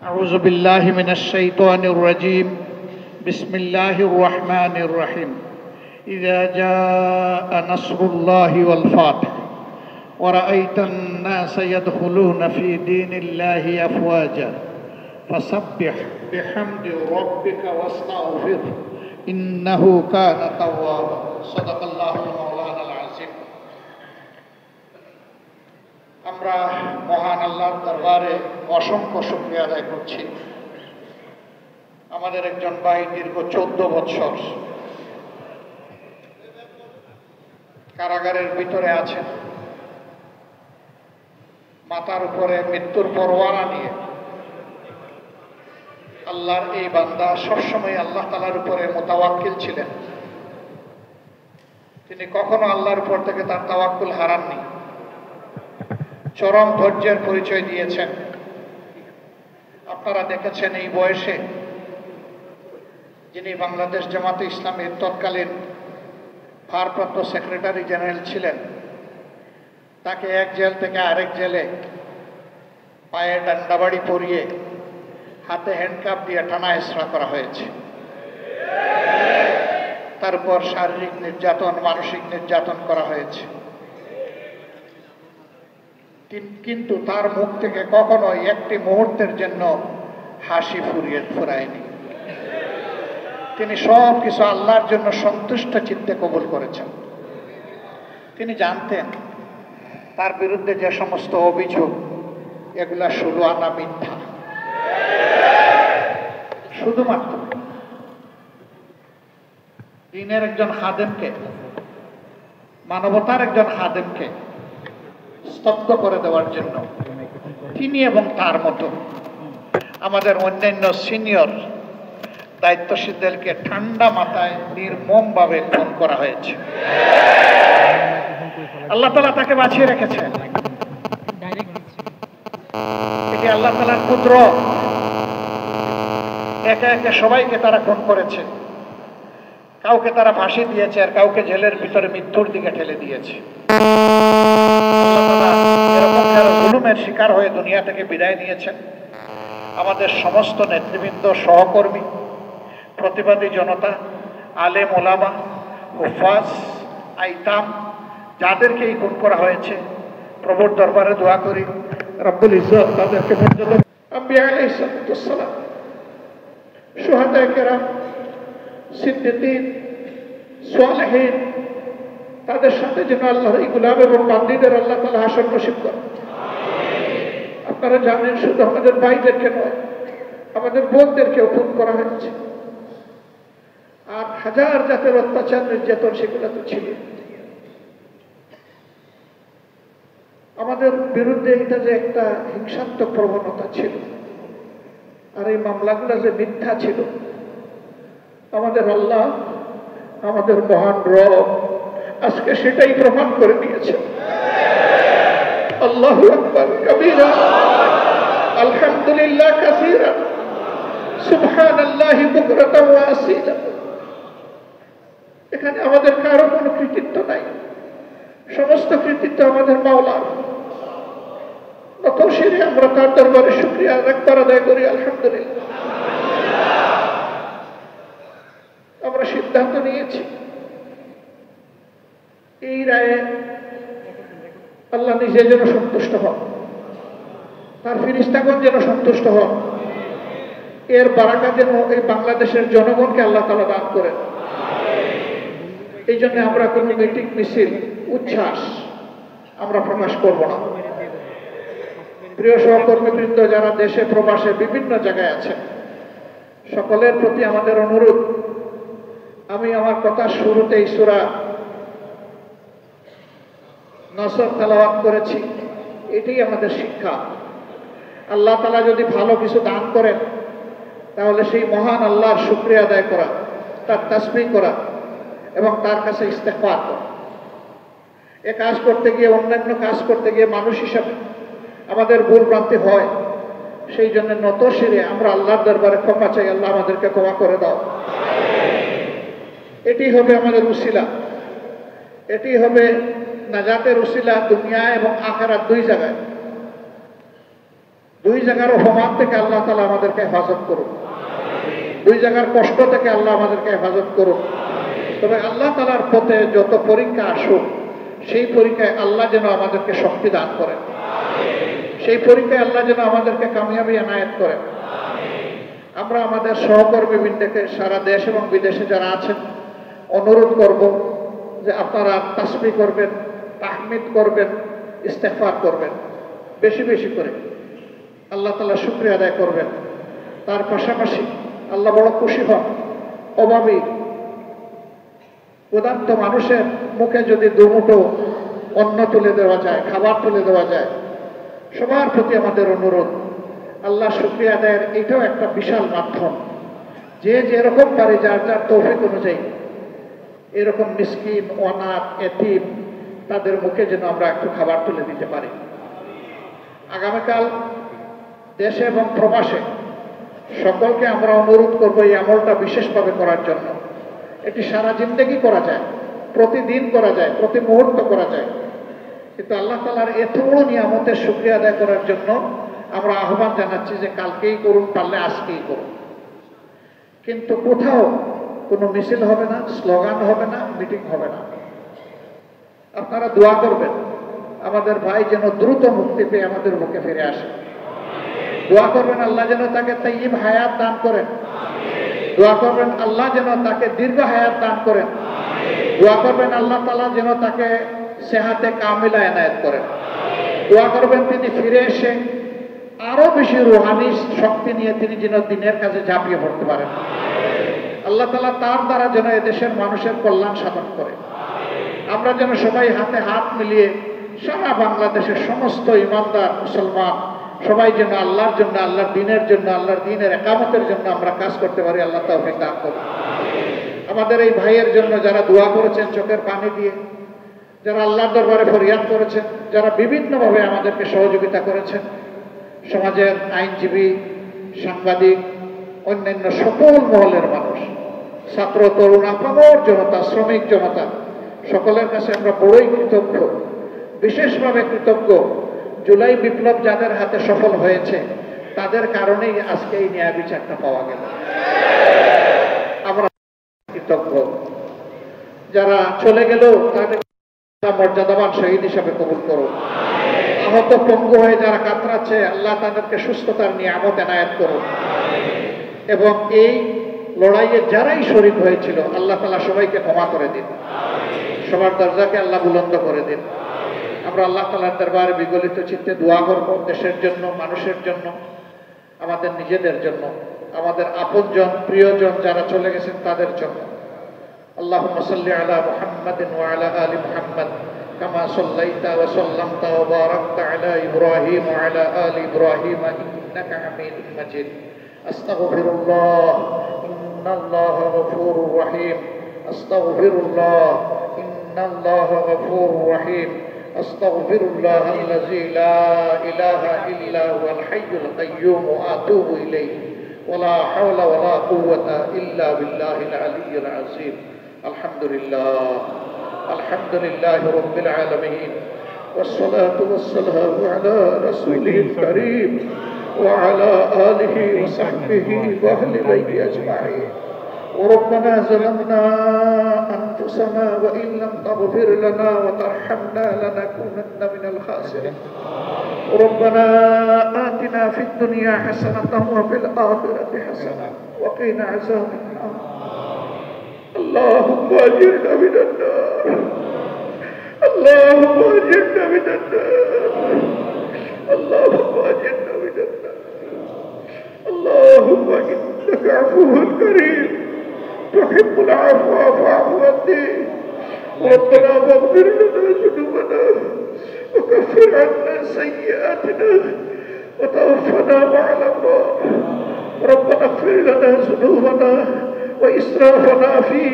أعوذ بالله من الشيطان الرجيم بسم الله الرحمن الرحيم إذا جاء نصر الله والفتح ورأيت الناس يدخلون في دين الله أفواجا فسبح بحمد ربك واستغفره إنه كان توابا صدق الله مولانا العظيم আমরা মহান আল্লাহর দরবারে অসংখ্য শুকরিয়া আদায় করছি। আমাদের একজন ভাই দীর্ঘ 14 বছর কারাগারের ভিতরে আছেন, মাথার উপরে মৃত্যুর পরোয়ানা নিয়ে। আল্লাহর এই বান্দা সবসময় আল্লাহ তাআলার উপরে মুতাওয়াক্কিল ছিলেন। তিনি কখনো আল্লাহর উপর থেকে তার তাওয়াক্কুল হারাননি, চরম ধৈর্যের পরিচয় দিয়েছেন। আপনারা দেখেছেন এই বয়সে যিনি বাংলাদেশ জামাতে ইসলামীর তৎকালীন ভারপ্রাপ্ত সেক্রেটারি জেনারেল ছিলেন, তাকে এক জেল থেকে আরেক জেলে পায়ে ডান্ডাবাড়ি পরিয়ে হাতে হ্যান্ডকাপ দিয়ে টানা হেঁচড়া করা হয়েছে। তারপর শারীরিক নির্যাতন, মানসিক নির্যাতন করা হয়েছে, কিন্তু তার মুখ থেকে কখনোই একটি মুহূর্তের জন্য হাসি ফুরায়নি। তিনি সব কিছু আল্লাহর জন্য সন্তুষ্ট চিত্তে কবুল করেছেন। তিনি জানতেন তার বিরুদ্ধে যে সমস্ত অভিযোগ, এগুলা 16 আনা মিথ্যা। শুধুমাত্র দিনের একজন খাদেমকে, মানবতার একজন খাদেমকে স্তব্ধ করে দেওয়ার জন্য তিনি এবং তার মতো আমাদের অন্যান্য সিনিয়র দায়িত্বশীলদেরকে ঠান্ডা মাথায় নির্মমভাবে খুন করা হয়েছে। আল্লাহ তাআলা তাকে বাঁচিয়ে রেখেছেন। এটি আল্লাহ তাআলার কুদরত। একে একে সবাইকে তারা খুন করেছে। কাউকে তারা ফাঁসি দিয়েছে, আর কাউকে জেলের ভিতরে মৃত্যুর দিকে ঠেলে দিয়েছে। এরকম যারা জুলুমের শিকার হয়ে দুনিয়া থেকে বিদায় নিয়েছেন, আমাদের সমস্ত নেতৃবৃন্দ, সহকর্মী, প্রতিবাদী জনতা, আলেম ওলামা, হুফাজ, আইতাম, যাদেরকে এই খুন করা হয়েছে, প্রভুর দরবারে দোয়া করি রব্বুল ইজ্জত তাদেরকে মর্যাদা, আম্বিয়া আলাইহিস সালাম, শুহাদায়ে কেরাম, সিদ্দিকীন, সালেহীন, তাদের সাথে যেন আল্লাহর এই গোলাম এবং বান্দীদের আল্লাহ তাআলা হাসর নসিব করেন। আপনারা জানেন, শুধু আমাদের ভাইদেরকে নয়, আমাদের বোনদেরকেও খুন করা হয়েছে। আর হাজার জাতের অত্যাচার, নির্যাতন, সেগুলো তো ছিল। আমাদের বিরুদ্ধে এটা যে একটা হিংসাত্মক প্রবণতা ছিল, আর এই মামলাগুলো যে মিথ্যা ছিল, আমাদের আল্লাহ, আমাদের মহান রব আজকে সেটাই প্রমাণ করে দিয়েছে। আল্লাহু আকবার কবীরা, আলহামদুলিল্লাহ কাসীরা, সুবহানাল্লাহি বুকরাতাও ওয়া আসীলা। এখানে আমাদের কারো কোনো কৃতিত্ব নাই, সমস্ত কৃতিত্ব আমাদের মাওলার। নত শিরে আমরা তার দরবারে শুকরিয়া একবার আদায় করি, আলহামদুলিল্লাহ। আমরা সিদ্ধান্ত নিয়েছি এই রায়ে আল্লাহ নিজে যেন সন্তুষ্ট হন, তার ফেরেশতাগণ যেন সন্তুষ্ট হন, এর বারাকা যেন এই বাংলাদেশের জনগণকে আল্লাহ তাআলা দান করেন। এই জন্য আমরা কোনো মিটিং, মিছিল, উচ্ছ্বাস আমরা প্রকাশ করব না। প্রিয় সহকর্মীবৃন্দ যারা দেশে প্রবাসে বিভিন্ন জায়গায় আছেন, সকলের প্রতি আমাদের অনুরোধ, আমি আমার কথা শুরুতেই সূরা নসর তেলাওয়াত করেছি। এটাই আমাদের শিক্ষা। আল্লাহ তাআলা যদি ভালো কিছু দান করেন, তাহলে সেই মহান আল্লাহর শুকরিয়া আদায় করা, তার তাসবিহ করা এবং তার কাছে ইস্তেগফার করা। এ কাজ করতে গিয়ে, অন্যান্য কাজ করতে গিয়ে মানুষ হিসাবে আমাদের ভুল ভ্রান্তি হয়। সেই জন্য নত শিরে আমরা আল্লাহর দরবারে ক্ষমা চাই, আল্লাহ আমাদেরকে ক্ষমা করে দাও। এটি হবে আমাদের উসিলা, এটি হবে নাজাতের উসিলা দুনিয়া এবং আখিরাত দুই জায়গায়। দুই জায়গার অপমান থেকে আল্লাহ তাআলা আমাদেরকে হেফাজত করুন, দুই জায়গার কষ্ট থেকে আল্লাহ আমাদেরকে হেফাজত করুন। তবে আল্লাহ তাআলার পথে যত পরীক্ষা আসুক, সেই পরীক্ষায় আল্লাহ যেন আমাদেরকে শক্তি দান করেন, সেই পরীক্ষায় আল্লাহ যেন আমাদেরকে কামিয়াবি এনায়েত করেন। আমরা আমাদের সহকর্মীবৃন্দকে সারা দেশ এবং বিদেশে যারা আছেন অনুরোধ করব যে আপনারা তাসবিহ করবেন, তাহমিদ করবেন, ইস্তেগফার করবেন বেশি বেশি করে, আল্লাহ তাআলা শুকরিয়া আদায় করবেন। তার পাশাপাশি আল্লাহ বড় খুশি হন, অভাবী ক্ষুধার্ত মানুষের মুখে যদি দুমুঠো অন্ন তুলে দেওয়া যায়, খাবার তুলে দেওয়া যায়, সবার প্রতি আমাদের অনুরোধ আল্লাহ শুকরিয়া আদায়ের এটাও একটা বিশাল মাধ্যম। যে যেরকম পারে যার যার তৌফিক অনুযায়ী এরকম মিসকিন, অনাথ, এতিম তাদের মুখে যেন আমরা একটু খাবার তুলে দিতে পারি। আগামীকাল দেশে এবং প্রবাসে সকলকে আমরা অনুরোধ করবো এই আমলটা বিশেষভাবে করার জন্য। এটি সারা জিন্দেগি করা যায়, প্রতিদিন করা যায়, প্রতি মুহূর্ত করা যায়, কিন্তু আল্লাহ তাআলার এত বড় নিয়ামতের শুকরিয়া আদায় করার জন্য আমরা আহ্বান জানাচ্ছি যে কালকেই করুন, পারলে আজকেই করুন। কিন্তু কোথাও কোনো মিছিল হবে না, স্লোগান হবে না, মিটিং হবে না। আপনারা দোয়া করবেন আমাদের ভাই যেন দ্রুত মুক্তি পেয়ে আমাদের মুখে ফিরে আসে। দোয়া করবেন আল্লাহ যেন তাকে তাইয়্যিব হায়াত দান করেন, দোয়া করবেন আল্লাহ যেন তাকে দীর্ঘ হায়াত দান করেন, দোয়া করবেন আল্লাহ তাআলা যেন তাকে সেহাতে কামিলা এনায়েত করেন। দোয়া করবেন তিনি ফিরে এসে আরো বেশি রুহানি শক্তি নিয়ে তিনি যেন দিনের কাজে ঝাঁপিয়ে পড়তে পারেন। আল্লাহ তাআলা তার দ্বারা যেন এদেশের মানুষের কল্যাণ সাধন করে। আমরা যেন সবাই হাতে হাত মিলিয়ে সারা বাংলাদেশের সমস্ত ইমানদার মুসলমান সবাই যেন আল্লাহর জন্য, আল্লাহর দ্বীনের জন্য, আল্লাহর দ্বীনের একামতের জন্য আমরা কাজ করতে পারি। আল্লাহ তাওফীক দান করুন। আমাদের এই ভাইয়ের জন্য যারা দোয়া করেছেন চোখের পানি দিয়ে, যারা আল্লাহর দরবারে ফরিয়াদ করেছেন, যারা বিভিন্নভাবে আমাদেরকে সহযোগিতা করেছেন, সমাজের আইনজীবী, সাংবাদিক, অন্যান্য সকল মহলের মানুষ, ছাত্র, তরুণ, আপামর জনতা, শ্রমিক জনতা, সকলের কাছে আমরা বড়ই কৃতজ্ঞ, বিশেষভাবে কৃতজ্ঞ। জুলাই বিপ্লব যাদের হাতে সফল হয়েছে তাদের কারণেই আজকে এই ন্যায় বিচারটা পাওয়া গেল। আমরা কৃতজ্ঞ। যারা চলে গেল তাদের মর্যাদাবান শহীদ হিসাবে কবুল করো। আহত পঙ্গু হয়ে যারা কাতরাচ্ছে আল্লাহ তাদেরকে সুস্থতার নিয়ামত এনায়েত করো। এবং এই লড়াইয়ে যারাই শরীক হয়েছিল আল্লাহ তাআলা সবাইকে ক্ষমা করে দিন, সবার দরজাকে আল্লাহ বুলন্দ করে দিন। আমরা আল্লাহ তাআলার দরবারে বিগলিত চিত্তে দোয়া করব দেশের জন্য, মানুষের জন্য, আমাদের নিজেদের জন্য, আমাদের আপনজন, প্রিয়জন যারা চলে গেছেন তাদের জন্য। আল্লাহুম্মা সাল্লি আলা মুহাম্মাদিন ওয়া আলা আলি মুহাম্মাদ কামা সাল্লাইতা ওয়া সাল্লামতা ওয়া বারাকতা আলা ইব্রাহিম ওয়া আলা আলি ইব্রাহিম ইন্নাকা হামিদুম মাজিদ। আস্তাগফিরুল্লাহ ইন্নাল্লাহা গফুরুর রহিম। আস্তাগফিরুল্লাহ ইন্নাল্লাহা গফুরুর রহিম। আস্তাগফিরুল্লাহ আল্লাযী লা ইলাহা ইল্লা হুয়াল হাইয়ুল কাইয়্যুম ওয়া আতুবু ইলাইহি ওয়া লা হাওলা ওয়া লা কুওয়াতা ইল্লা বিল্লাহিল আলিয়্যিল আযীম। আলহামদুলিল্লাহ, আলহামদুলিল্লাহি রাব্বিল আলামিন, ওয়াসসালাতু ওয়াসসালামু আলা রাসূলিল কারীম ওয়া আলা আলিহি ওয়া সাহবিহি ওয়া আহলি বাইতি আজমাইন। ربنا ظلمنا أنفسنا وإن لم تغفر لنا وترحمنا لنكونن من الخاسرين. ربنا آتنا في الدنيا حسنة وفي الآخرة حسنة وقنا عذاب النار. اللهم أجرنا من النار، اللهم أجرنا من النار، اللهم أجرنا من النار. اللهم إنك عفو كريم تحب العفو فاعف عنا. ربنا فاغفر لنا ذنوبنا وكفر عنا سيئاتنا وتوفنا مع الأبرار. ربنا اغفر لنا ذنوبنا وإسرافنا في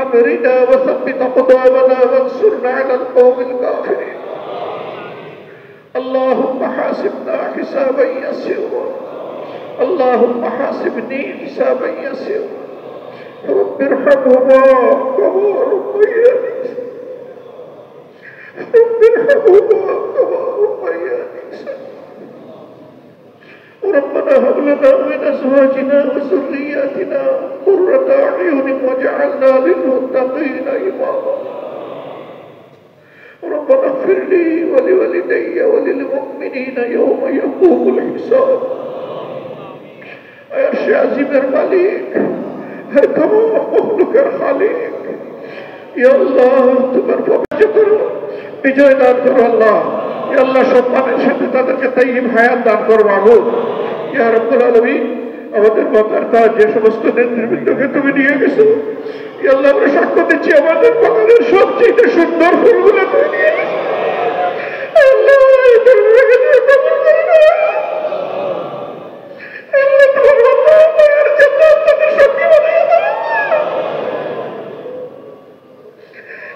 أمرنا وثبت أقدامنا وانصرنا على القوم الكافرين. اللهم حاسبنا حسابا يسيرا، اللهم حاسبني حسابا يسيرا. رب ارحمهما كما ربياني رب ارحمهما كما ربياني. ربنا هب لنا من أزواجنا وذرياتنا قرة أعين واجعلنا للمتقين إماما ربنا اغفر لي ولوالدي وللمؤمنين يوم يقوم الحساب يا أرش عظيم الملك هر تمام مخلوقের খালিক ইয়া আল্লাহ তোমার পবিত্র করো বিজয় দান করো আল্লাহ ইয়া আল্লাহ সম্মানের সাথে তাদেরকে তাইয়্যিব হায়াত দান করো মাবুদ ইয়া রাব্বুল আলামিন আমাদের মাতার তার যে সমস্ত নেতৃবৃন্দকে তুমি নিয়ে গেছো ইয়া আল্লাহ আমরা সাক্ষ্য দিচ্ছি আমাদের বাগানের সবচেয়ে সুন্দর ফুলগুলো তুমি নিয়ে গেছো আল্লাহ এদেরকে তুমি কবুল করে নাও আল্লাহ তোমার মায়ের জান্নাত থেকে সত্যি বানিয়ে দাও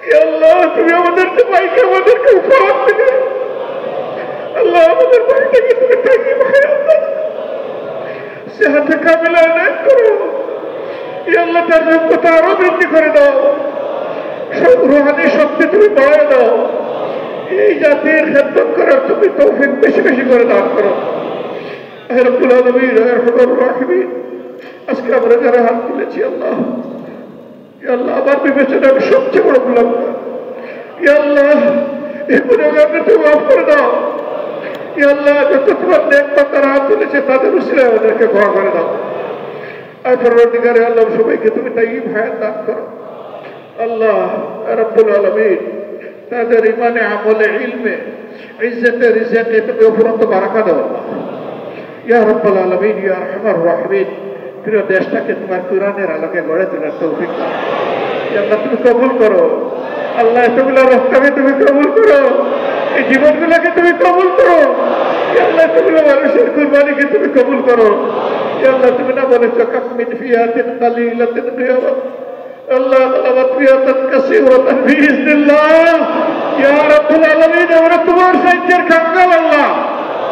ইয়া আল্লাহ তুমি আমাদেরকে আমাদেরকে উপহার দিলে আল্লাহ আমাদের ভাইটাকে তুমি তাইয়্যিব হায়াত দাও সেহাত কামিলা দান করো ইয়া আল্লাহ তার যোগ্যতা আরো বৃদ্ধি করে দাও সব রুহানি শক্তি তুমি বাড়ায় দাও এই জাতির খেদমত করার তুমি তৌফিক বেশি বেশি করে দান করো হে রব্বুল আলামিন হে আরহামুর রাহিমিন আজকে আমরা যারা হাত তুলেছি আল্লাহ ইয়া আল্লাহ আমার বিবেচনায় আমি সবচেয়ে বড় গুনাহগার ইয়া আল্লাহ এই গুনাহগারকে তুমি মাফ করে দাও ইয়া আল্লাহ যত তোমার নেক বান্দারা হাত তুলেছে তাদের উসিলায় আমাদেরকে ক্ষমা করে দাও আয় পরবর্তীকালে আল্লাহ সবাইকে তুমি তাইয়্যিব হায়াত দান করো আল্লাহ রাব্বুল আলামিন তাদের ইমানে আমলে ইলমে ইজ্জতে রিজকে তুমি অফুরন্ত বারাকা দাও আল্লাহ ইয়া রাব্বুল আলামিন ইয়া আরহামার রাহিমিন প্রিয় দেশটাকে তোমার কুরআনের আলোকে গড়ে তোলার তৌফিক দাও ইয়া আল্লাহ তুমি কবুল করো আল্লাহ এতগুলো রক্তকে তুমি কবুল করো এই জীবনগুলোকে তুমি কবুল করো ইয়া আল্লাহ এতগুলো মানুষের কুরবানিকে তুমি কবুল করো ইয়া আল্লাহ তুমি না বলেছো কাম মিন ফিয়াতিন কালিলাতিন কিয়ামাত আল্লাহ গলাবাত ফিয়াতান কাসীরাতান বিইজনিল্লাহ ইয়া রাব্বুল আলামিন আমরা তোমার সাহায্যের কাঙ্গাল আল্লাহ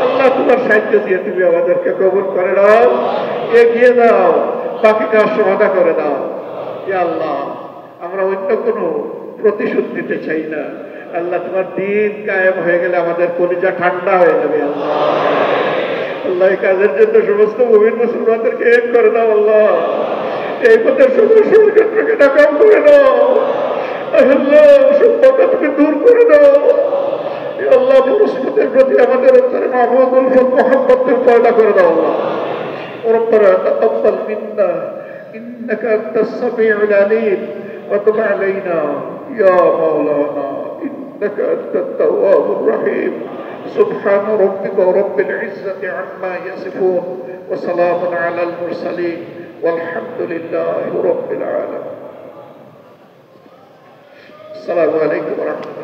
আল্লাহ তোমার সাহায্য দিয়ে তুমি আমাদেরকে কবুল করে নাও এগিয়ে দাও বাকি কাজ সমাধা করে দাও ইয়া আল্লাহ আমরা অন্য কোনো প্রতিশোধ নিতে চাই না আল্লাহ তোমার দিন কায়েম হয়ে গেলে আমাদের কলিজা ঠান্ডা হয়ে যাবে আল্লাহ আল্লাহ এই কাজের জন্য সমস্ত মুমিন মুসলমানদেরকে এক করে দাও আল্লাহ এই পথের সমস্যার ক্ষেত্রকে নাকাম করে দাও আল্লাহ সম্পদটা তুমি দূর করে দাও আল্লাহ পুরুষদের প্রতি আমাদের অন্তরে মাহবুব উলফত মোহাম্মদের পয়দা করে দাও আল্লাহ ربنا تقبل منا إنك أنت السميع العليم وتب علينا يا مولانا إنك أنت التواب الرحيم سبحان ربك رب العزة عما يصفون وسلام على المرسلين والحمد لله رب العالمين السلام عليكم ورحمة الله